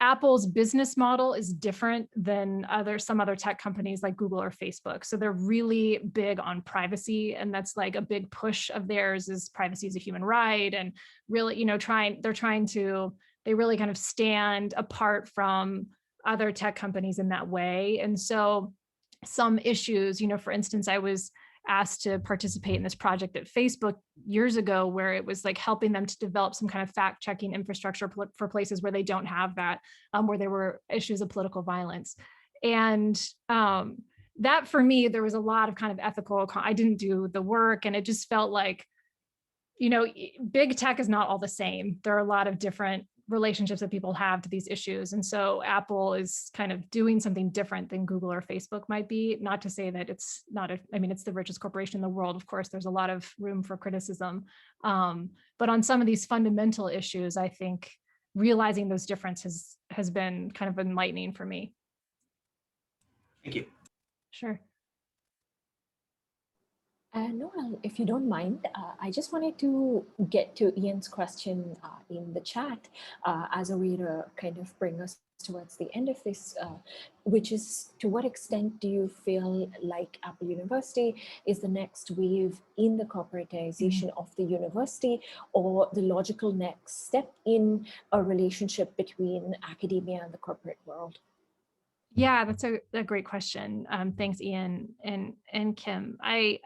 C: Apple's business model is different than some other tech companies like Google or Facebook. So they're really big on privacy. And that's like a big push of theirs, is privacy is a human right. And really, they really kind of stand apart from other tech companies in that way. And so some issues, for instance, I was asked to participate in this project at Facebook years ago, where it was like helping them to develop some kind of fact-checking infrastructure for places where they don't have that, where there were issues of political violence. And that for me, there was a lot of kind of ethical, I didn't do the work, and it just felt like, big tech is not all the same. There are a lot of different relationships that people have to these issues. And so Apple is kind of doing something different than Google or Facebook might be. Not to say that it's not, it's the richest corporation in the world. Of course, there's a lot of room for criticism. But on some of these fundamental issues, I think realizing those differences has been kind of enlightening for me.
E: Thank you.
C: Sure.
F: Noel, if you don't mind, I just wanted to get to Ian's question in the chat as a way to kind of bring us towards the end of this, which is, to what extent do you feel like Apple University is the next wave in the corporatization of the university, or the logical next step in a relationship between academia and the corporate world?
C: Yeah, that's a great question. Thanks, Ian and Kim. I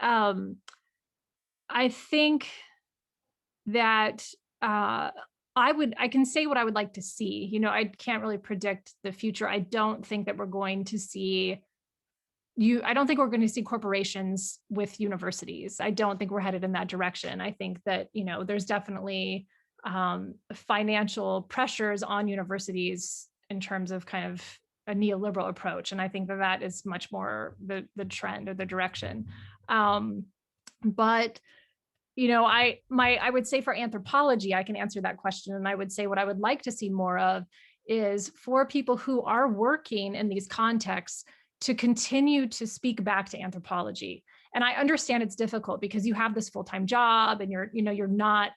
C: think that I can say what I would like to see. You know, I can't really predict the future. I don't think that we're going to see I don't think we're going to see corporations with universities. I don't think we're headed in that direction. I think that, you know, there's definitely financial pressures on universities in terms of kind of a neoliberal approach. And I think that that is much more the trend or the direction. But you know, I would say for anthropology, I can answer that question. And I would say what I would like to see more of is for people who are working in these contexts to continue to speak back to anthropology. And I understand it's difficult because you have this full-time job and you're not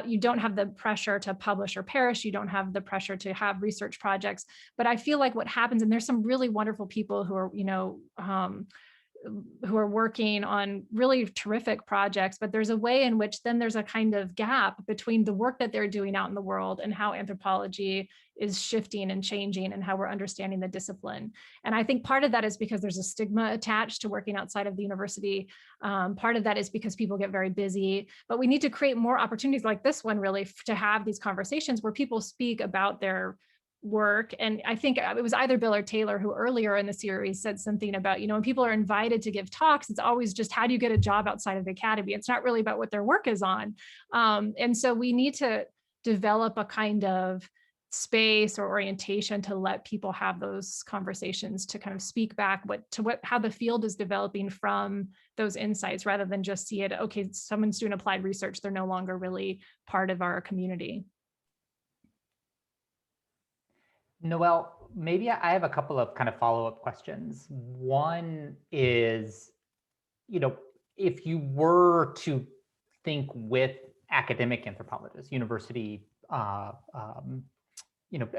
C: you don't have the pressure to publish or perish. You don't have the pressure to have research projects. But I feel like what happens, and there's some really wonderful people who are, who are working on really terrific projects, but there's a way in which then there's a kind of gap between the work that they're doing out in the world and how anthropology is shifting and changing and how we're understanding the discipline. And I think part of that is because there's a stigma attached to working outside of the university. Part of that is because people get very busy, but we need to create more opportunities like this one really to have these conversations where people speak about their work. And I think it was either Bill or Taylor who earlier in the series said something about, when people are invited to give talks, it's always just, how do you get a job outside of the academy? It's not really about what their work is on. And so we need to develop a kind of space or orientation to let people have those conversations, to kind of speak back how the field is developing from those insights, rather than just see it, okay, someone's doing applied research, they're no longer really part of our community.
B: Noelle, maybe I have a couple of kind of follow-up questions. One is, if you were to think with academic anthropologists, university,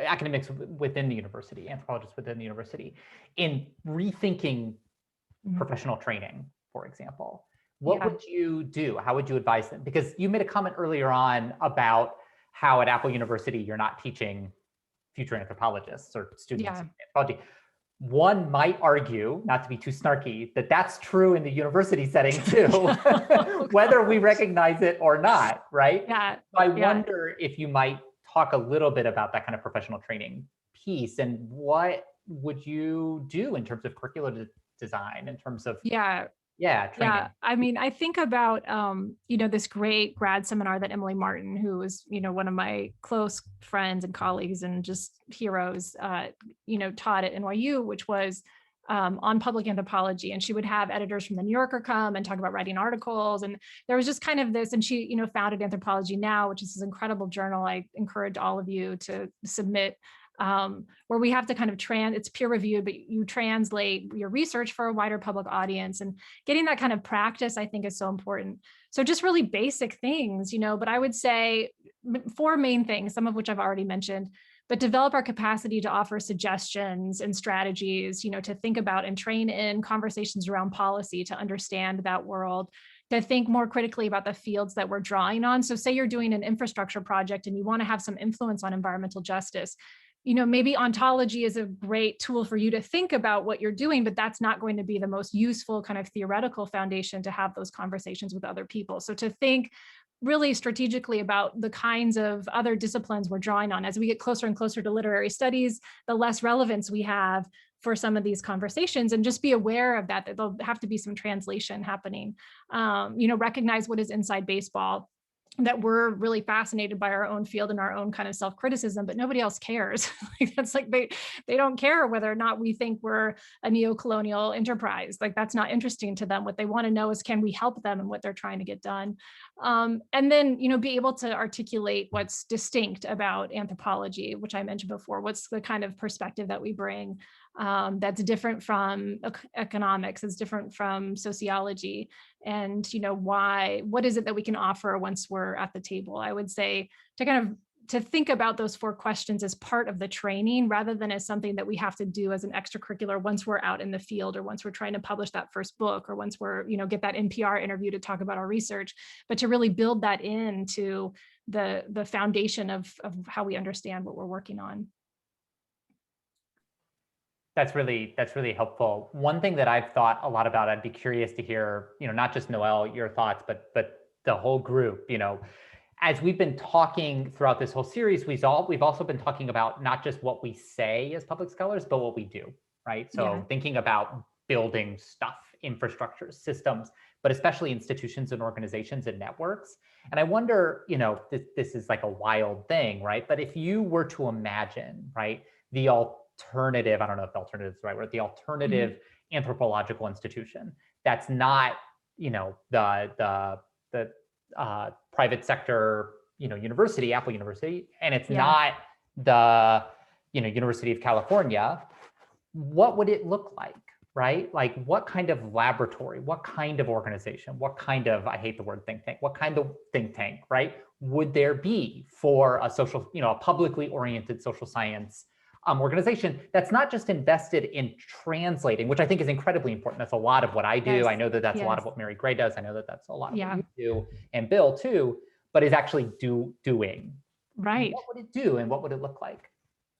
B: academics within the university, anthropologists within the university, in rethinking professional training, for example, what would you do? How would you advise them? Because you made a comment earlier on about how at Apple University, you're not teaching future anthropologists or students in anthropology. One might argue, not to be too snarky, that that's true in the university setting too, whether we recognize it or not, right?
C: Yeah.
B: So I wonder if you might talk a little bit about that kind of professional training piece, and what would you do in terms of curricular design, in terms of training?
C: Yeah, I mean, I think about, this great grad seminar that Emily Martin, who was, one of my close friends and colleagues and just heroes, taught at NYU, which was on public anthropology. And she would have editors from the New Yorker come and talk about writing articles. And there was just kind of this, and she, founded Anthropology Now, which is this incredible journal. I encourage all of you to submit, where we have to kind of it's peer reviewed, but you translate your research for a wider public audience, and getting that kind of practice, I think, is so important. So just really basic things, but I would say 4 main things, some of which I've already mentioned, but develop our capacity to offer suggestions and strategies, to think about and train in conversations around policy, to understand that world, to think more critically about the fields that we're drawing on. So say you're doing an infrastructure project and you want to have some influence on environmental justice. Maybe ontology is a great tool for you to think about what you're doing, but that's not going to be the most useful kind of theoretical foundation to have those conversations with other people. So to think really strategically about the kinds of other disciplines we're drawing on. As we get closer and closer to literary studies, the less relevance we have for some of these conversations, and just be aware of that there'll have to be some translation happening. Recognize what is inside baseball, that we're really fascinated by our own field and our own kind of self-criticism, but nobody else cares. That's like, they don't care whether or not we think we're a neo-colonial enterprise. Like, that's not interesting to them. What they want to know is, can we help them in what they're trying to get done? And then, be able to articulate what's distinct about anthropology, which I mentioned before. What's the kind of perspective that we bring that's different from economics, is different from sociology, and what is it that we can offer once we're at the table? I would say to think about those 4 questions as part of the training, rather than as something that we have to do as an extracurricular once we're out in the field, or once we're trying to publish that first book, or once we're get that NPR interview to talk about our research, but to really build that into the foundation of how we understand what we're working on.
B: That's really helpful. One thing that I've thought a lot about, I'd be curious to hear, not just Noelle, your thoughts, but the whole group, as we've been talking throughout this whole series, we've also been talking about not just what we say as public scholars, but what we do, right? So thinking about building stuff, infrastructures, systems, but especially institutions and organizations and networks. And I wonder, this is like a wild thing, right? But if you were to imagine, right, the alternative, I don't know if the alternative is the right word, the alternative anthropological institution that's not, the private sector, university, Apple University, and it's not the, University of California, what would it look like, right? Like what kind of laboratory, what kind of organization, what kind of, I hate the word think tank, what kind of think tank, right, would there be for a social, a publicly oriented social science organization that's not just invested in translating, which I think is incredibly important. That's a lot of what I do.
C: Yes.
B: I know that that's a lot of what Mary Gray does. I know that that's a lot of what you do, and Bill too, but is actually doing.
C: Right.
B: What would it do and what would it look like?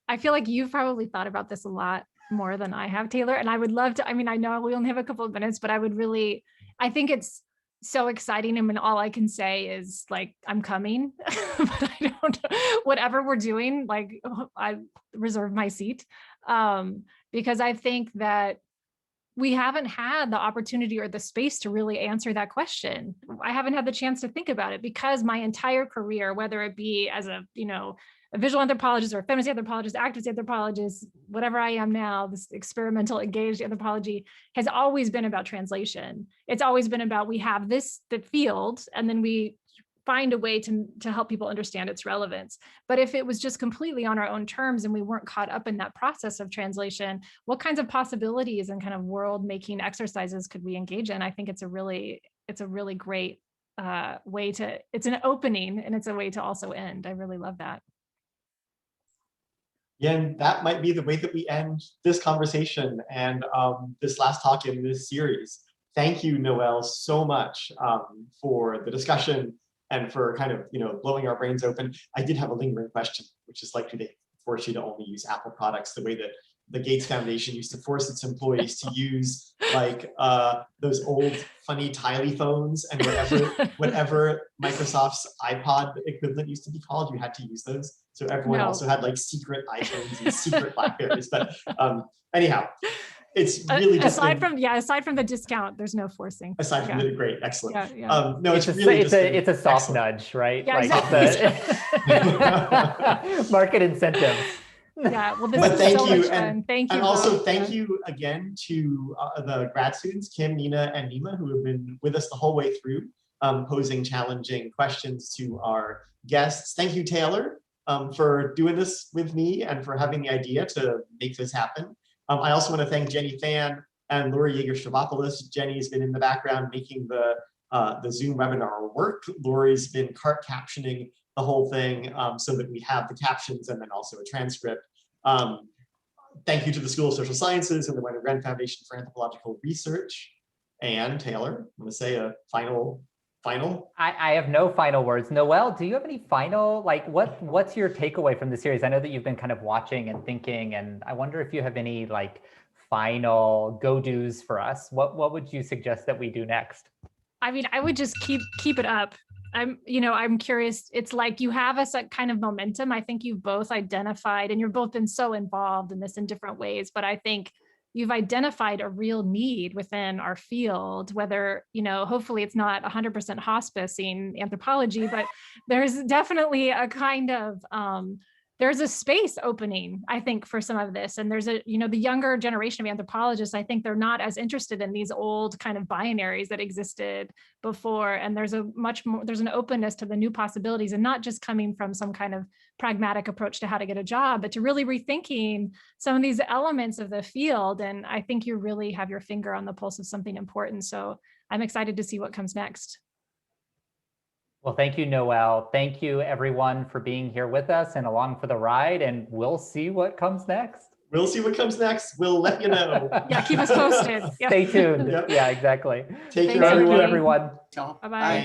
C: I feel like you've probably thought about this a lot more than I have, Taylor. And I would love to, I know we only have a couple of minutes, but I think it's so exciting. I mean, all I can say is like, I'm coming, but I don't, whatever we're doing, like I reserve my seat because I think that we haven't had the opportunity or the space to really answer that question. I haven't had the chance to think about it because my entire career, whether it be as a visual anthropologist or a feminist anthropologist, activist anthropologist, whatever I am now, this experimental engaged anthropology has always been about translation. It's always been about, we have the field and then we find a way to help people understand its relevance. But if it was just completely on our own terms and we weren't caught up in that process of translation, what kinds of possibilities and kind of world making exercises could we engage in? I think it's a really great way to, it's an opening and it's a way to also end. I really love that.
A: Yeah, and that might be the way that we end this conversation and this last talk in this series. Thank you, Noelle, so much for the discussion and for kind of, blowing our brains open. I did have a lingering question, which is like, do they force you to only use Apple products the way that the Gates Foundation used to force its employees to use like those old funny Tiley phones and whatever Microsoft's iPod equivalent used to be called, you had to use those. So everyone also had like secret iPhones and secret Blackberries. But anyhow, it's really just
C: aside from the discount, there's no forcing.
A: Aside from the great, excellent.
C: No,
A: it's really
B: it's a soft nudge, right?
C: Yeah,
B: like
C: exactly.
B: Market incentives.
C: Yeah, well, this is so much fun. Thank you.
A: And also thank you again to the grad students, Kim, Nina, and Nima, who have been with us the whole way through, posing challenging questions to our guests. Thank you, Taylor, for doing this with me and for having the idea to make this happen. I also want to thank Jenny Fan and Laura Yeager-Stavopoulos. Jenny's been in the background making the Zoom webinar work. Lori's been cart captioning the whole thing so that we have the captions and then also a transcript. Thank you to the School of Social Sciences and the Wenner-Gren Foundation for Anthropological Research. And Taylor, I'm going to say a final.
B: I have no final words. Noelle, do you have any final, like what's your takeaway from the series? I know that you've been kind of watching and thinking, and I wonder if you have any like final go-dos for us. What would you suggest that we do next?
C: I mean, I would just keep it up. I'm curious. It's like you have a kind of momentum. I think you've both identified, and you've both been so involved in this in different ways, but I think you've identified a real need within our field, whether, hopefully it's not 100% hospicing anthropology, but there's definitely a kind of, there's a space opening, I think, for some of this. And there's the younger generation of anthropologists, I think they're not as interested in these old kind of binaries that existed before. And there's an openness to the new possibilities, and not just coming from some kind of pragmatic approach to how to get a job, but to really rethinking some of these elements of the field. And I think you really have your finger on the pulse of something important. So I'm excited to see what comes next.
B: Well, thank you, Noelle. Thank you, everyone, for being here with us and along for the ride. And we'll see what comes next.
A: We'll see what comes next. We'll let you know.
C: Yeah, keep us posted. Yeah.
B: Stay tuned.
A: Yep.
B: Yeah, exactly.
A: Take care,
B: Thank you, everyone.
C: Bye-bye.